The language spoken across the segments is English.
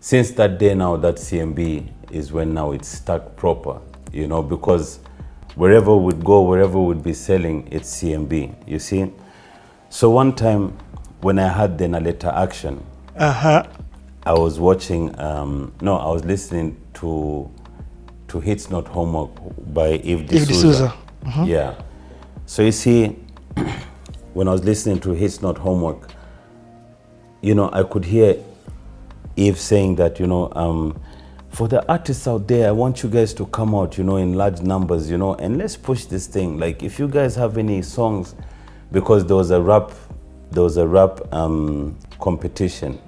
since that day now, that CMB is when now it's stuck proper, you know, because wherever we'd go, wherever we'd be selling, it's CMB, you see. So one time when I had the Naleta action, I was watching, I was listening to Hits Not Homework by Eve D'Souza. Yeah. So you see, when I was listening to Hits Not Homework, you know, I could hear Eve saying that, you know, for the artists out there, I want you guys to come out, you know, in large numbers, you know, and let's push this thing. Like, if you guys have any songs, because there was a rap competition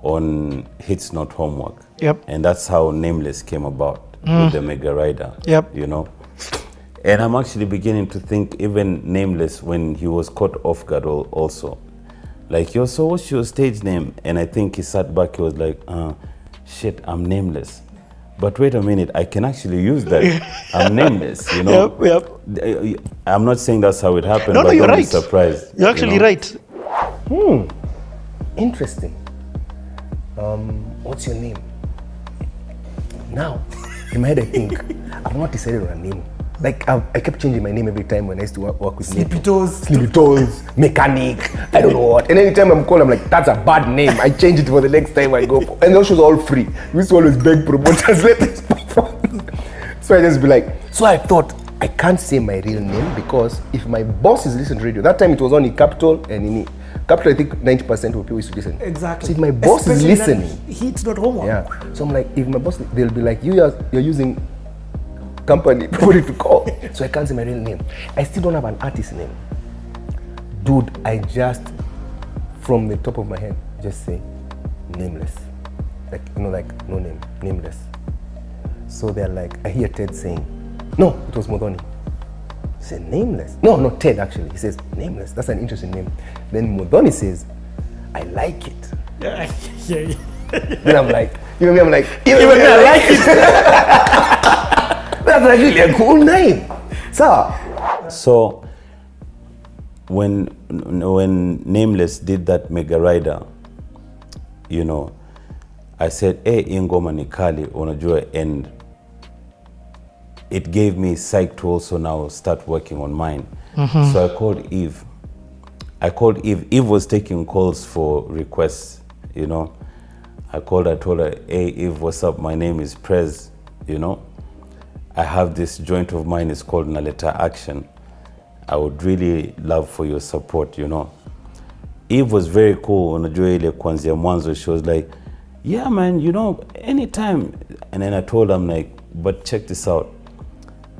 on Hits Not Homework. Yep. And that's how Nameless came about with the Mega Rider. Yep. You know. And I'm actually beginning to think even Nameless, when he was caught off guard also. Like, yo, so what's your stage name? And I think he sat back, he was like, shit, I'm Nameless. But wait a minute, I can actually use that. I'm Nameless, you know? Yep. I'm not saying that's how it happened, but you're don't right. be surprised. You're actually right. Interesting. What's your name? Now, in my head, I think, I've not decided on a name. Like, I kept changing my name every time when I used to work with Sleepy Toes, Mechanic, I don't know what. And anytime I'm called, I'm like, that's a bad name. I change it for the next time I go for. And those shows are all free. We used to always beg promoters, let us perform. So I just be like, so I thought, I can't say my real name because if my boss is listening to radio, that time it was only Capital and in Capital, I think 90% of people used to listen. Exactly. So if my boss is listening. Hits Not Homework. Yeah. So I'm like, if my boss, they'll be like, you're using company probably to call. So I can't say my real name. I still don't have an artist name. Dude, I just, from the top of my head, just say Nameless. Like, you know, like no name, Nameless. So they're like, I hear Ted saying, no, it was Modoni. He said Nameless. No, Ted actually. He says Nameless. That's an interesting name. Then Modoni says, I like it. Yeah. Then I'm like, you know me, I'm like, even I like it. That's actually a cool name. So when Nameless did that Mega Rider, you know, I said, hey, ingoma ni kali, unajua, and it gave me psych to also now start working on mine. So I called Eve. Eve was taking calls for requests, you know. I called her, told her, hey, Eve, what's up? My name is Prez, you know. I have this joint of mine, it's called Naleta Action. I would really love for your support, you know. Eve was very cool. Unajua ile kuanzia mwanzo, she was like, yeah, man, you know, anytime. And then I told her, I'm like, but check this out.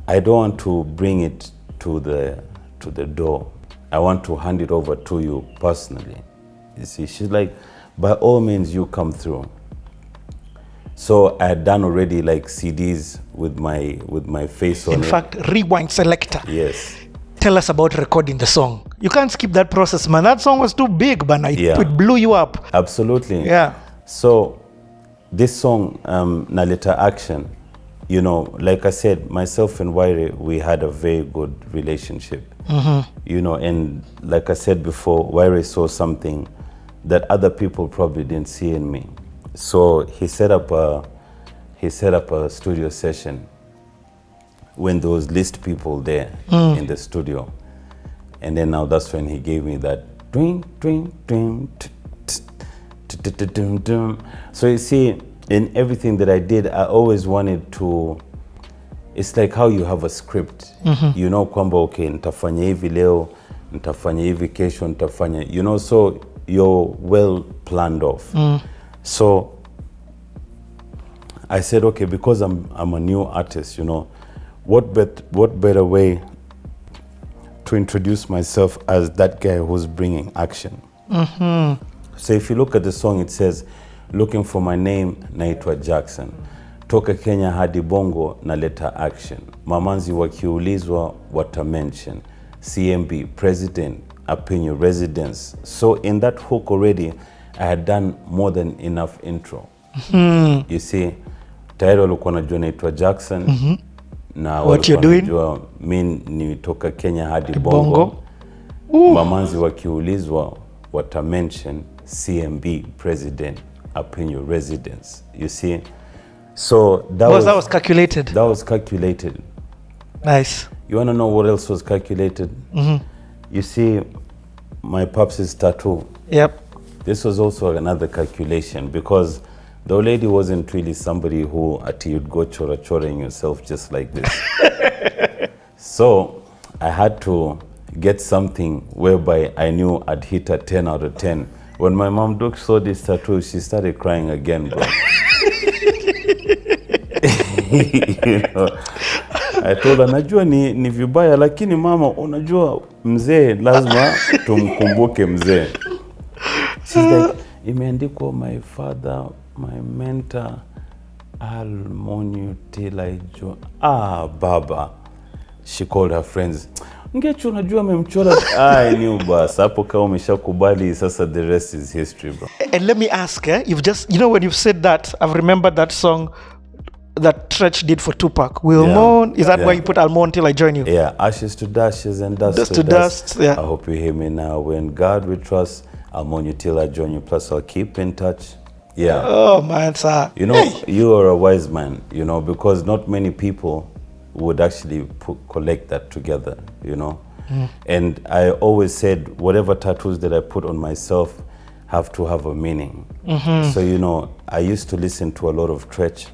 I don't want to bring it to the door. I want to hand it over to you personally. You see, she's like, by all means, you come through. So I had done already like CDs with my face on it. In fact, Rewind Selector. Yes. Tell us about recording the song. You can't skip that process, man. That song was too big, but it blew you up. Absolutely. Yeah. So this song, Naleta Action, you know, like I said, myself and Waire, we had a very good relationship. You know, and like I said before, Waire saw something that other people probably didn't see in me. So he set up a studio session when there was list people there in the studio. And then now that's when he gave me that twing, twing, twing, so you see, in everything that I did, I always wanted to, it's like how you have a script. You know, kwamba, okay, nitafanya hivi leo, nitafanya hivi kesho, nitafanya, you know, so you're well planned off. So I said, okay, because I'm a new artist, you know, what better way to introduce myself as that guy who's bringing action. So if you look at the song, it says, looking for my name, naitwa Jackson. Toka Kenya hadi Bongo, naleta action. Mamanzi wakiulizwa, watamention. CMB, President, opinion, residence. So in that hook already, I had done more than enough intro. You see, tayari walikuwa najua naitwa Jackson. Na what you're doing? Mimi ni toka Kenya hadi Bongo. Mamanzi wakiulizwa, watamention. CMB, President, up in your residence. You see? So that was calculated. That was calculated. Nice. You want to know what else was calculated? You see, my pops' tattoo. Yep. This was also another calculation because the old lady wasn't really somebody who you'd go chora-choraing yourself just like this. So I had to get something whereby I knew I'd hit a 10 out of 10. When my mom saw this tattoo, she started crying again, bro. You know, I told her, najua ni vibaya, lakini mama, unajua mzee, lazima tumkumbuke mzee. She's like, imeandikwa my father, my mentor, I'll mourn you till I join. Baba. She called her friends. Ngechu unajua memchora. I knew bas. Hapo kama umeshakubali sasa the rest is history, bro. And let me ask, you've just, when you've said that, I've remembered that song that Tretch did for Tupac. We'll mourn. Is that why you put I'll mourn till I join you? Yeah, ashes to dashes and dust to dust. Yeah. I hope you hear me now. When God we trust, I'll mourn you till I join you. Plus I'll keep in touch. Yeah. Oh man, sir. You are a wise man, because not many people would actually collect that together, And I always said, whatever tattoos that I put on myself have to have a meaning. So, I used to listen to a lot of Tretch.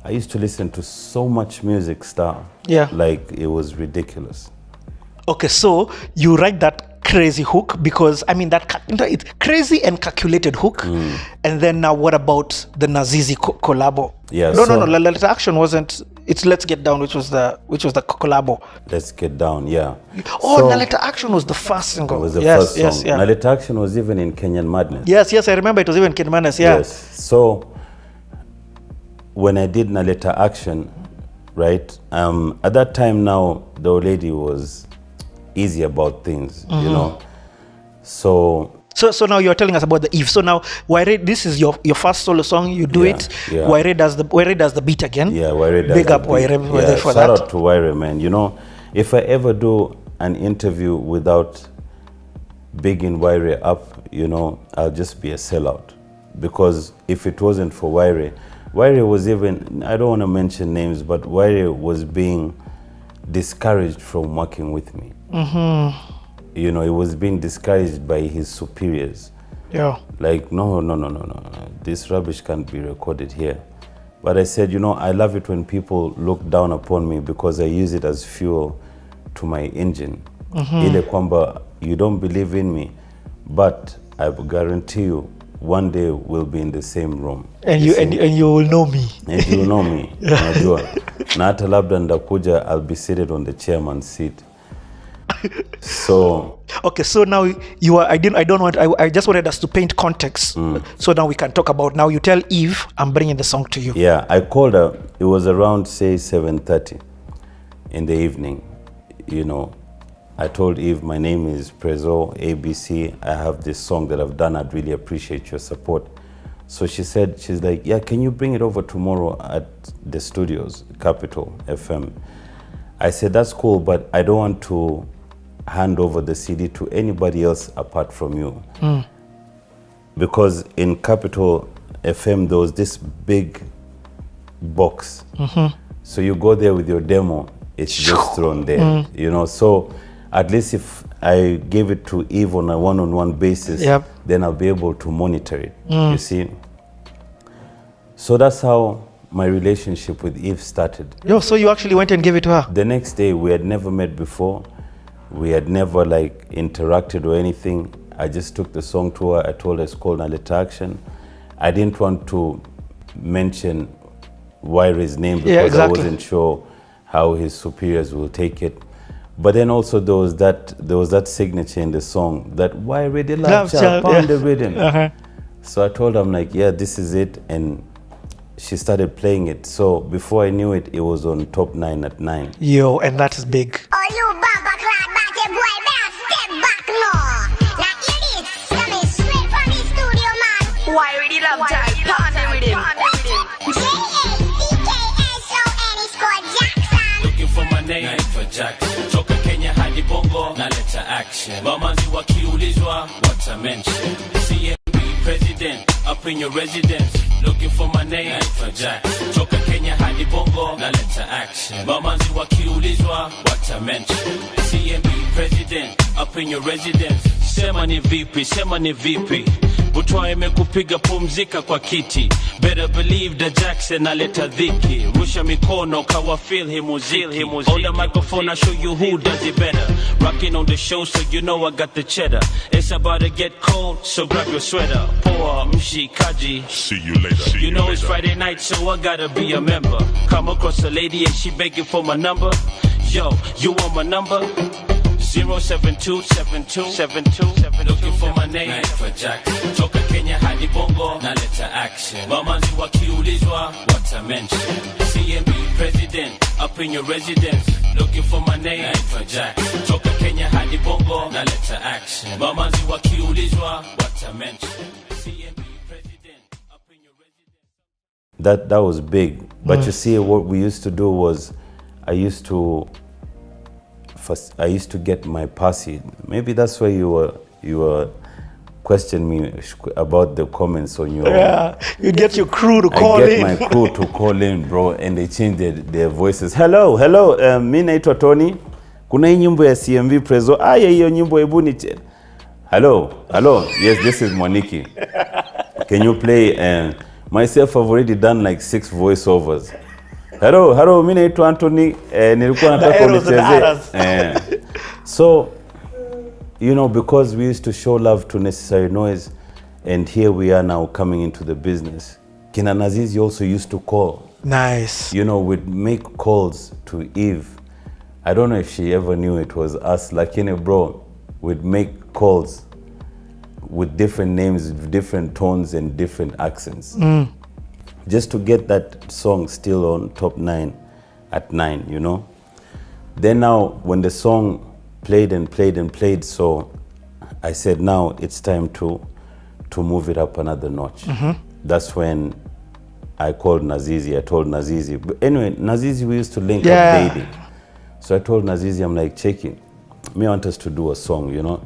I used to listen to so much music, Star. Yeah. Like, it was ridiculous. Okay, so you write that crazy hook because, it's crazy and calculated hook. And then now what about the Nazizi collabo? Yeah. No, Naleta Action wasn't, it's Let's Get Down, which was the collabo. Let's Get Down, yeah. Naleta Action was the first single. It was the first song. Yes, yeah. Naleta Action was even in Kenyan Madness. Yes, I remember it was even Kenyan Madness, yeah. Yes, so when I did Naleta Action, right, at that time now, the old lady was easy about things, So now you're telling us about the Eve. So now, Waire, this is your first solo song. You do it. Yeah. Waire does the beat again. Yeah, Waire does. Big up Waire for shout that. out to Waire, man. If I ever do an interview without bigging Waire up, I'll just be a sellout. Because if it wasn't for Waire was even, I don't want to mention names, but Waire was being discouraged from working with me. He was being discouraged by his superiors. Yeah. Like, no, this rubbish can't be recorded here. But I said, I love it when people look down upon me because I use it as fuel to my engine. Ile kwamba, you don't believe in me, but I guarantee you, one day we'll be in the same room. And you will know me. And you will know me. Unajua. Na hata labda ndakuja, I'll be seated on the chairman's seat. So okay, so now I just wanted us to paint context. So now we can talk about, now you tell Eve, I'm bringing the song to you. Yeah, I called her. It was around, say, 7:30 in the evening. I told Eve, my name is Prezzo, ABC. I have this song that I've done. I'd really appreciate your support. So she's like, yeah, can you bring it over tomorrow at the studios, Capital FM? I said, that's cool, but I don't want to hand over the CD to anybody else apart from you. Because in Capital FM, there was this big box. So you go there with your demo, it's just thrown there, So at least if I gave it to Eve on a one-on-one basis, then I'll be able to monitor it, you see. So that's how my relationship with Eve started. So you actually went and gave it to her? The next day, we had never met before. We had never interacted or anything. I just took the song to her. I told her it's called Naleta Action. I didn't want to mention Waire's name because I wasn't sure how his superiors will take it. But then also there was that signature in the song that Waire the love child pound the rhythm. So I told her, I'm like, yeah, this is it, and she started playing it. So before I knew it, it was on top 9 at 9. Yo, and that is big. Oh, you bumper clad back, your boy, better step back more. Like it is, coming straight from the studio, man. Waire the love child pound the rhythm. J-A-C-K-S-O-N, it's called Jackson. Looking for my name for Jackson. Toka Kenya hadi Bongo, Naleta Action. Mamanzi wakiulizwa, what I mention. CMB President, up in in your residence. Looking for my name, for Jack. Toka Kenya hadi Bongo, Naleta action. Mamanzi wakiulizwa, what I mention. CMB President, up in your residence. Sema ni vipi. Butwa imekupiga pumzika kwa kiti. Better believe that Jackson Naleta dhiki. Rusha mikono kawa feel him muziki. Hold the microphone, I show you who does it better. Rocking on the show so you know I got the cheddar. It's about to get cold, so grab your sweater. Poa mshikaji. See you later. You know it's Friday night, so I gotta be a member. Come across a lady and she begging for my number. Yo, you want my number? 0727272. Looking for my name, for Jack. Toka Kenya hadi Bongo, Naleta action. Mamanzi wakiulizwa, what I mention. CMB President, up in your residence. Looking for my name, for Jack. Toka Kenya hadi Bongo, Naleta action. Mamanzi wakiulizwa, what I mention. CMB President, up in your residence. That was big. But you see, what we used to do was, I used to get my posse. Maybe that's why you were questioning me about the comments on your. Yeah, you get your crew to call in. I get my crew to call in, bro, and they change their voices. Hello, mi naitwa Tony. Kuna hii nyimbo ya CMB Prezzo. Hiyo nyimbo hebu ni. Hello. Yes, this is Moniki. Can you play? Myself, I've already done like 6 voiceovers. Hello, mi naitwa Anthony. Nilikuwa nataka unicheze. So, you know, because we used to show love to Necessary Noise, and here we are now coming into the business. Kina Nazizi also used to call. Nice. You know, we'd make calls to Eve. I don't know if she ever knew it was us. Lakini bro, we'd make calls with different names, different tones, and different accents. Just to get that song still on top 9 at 9, you know. Then now, when the song played, so I said, now it's time to move it up another notch. That's when I called Nazizi. I told Nazizi. But anyway, Nazizi, we used to link up daily. So I told Nazizi, I'm like, check it. Me, I want us to do a song, you know.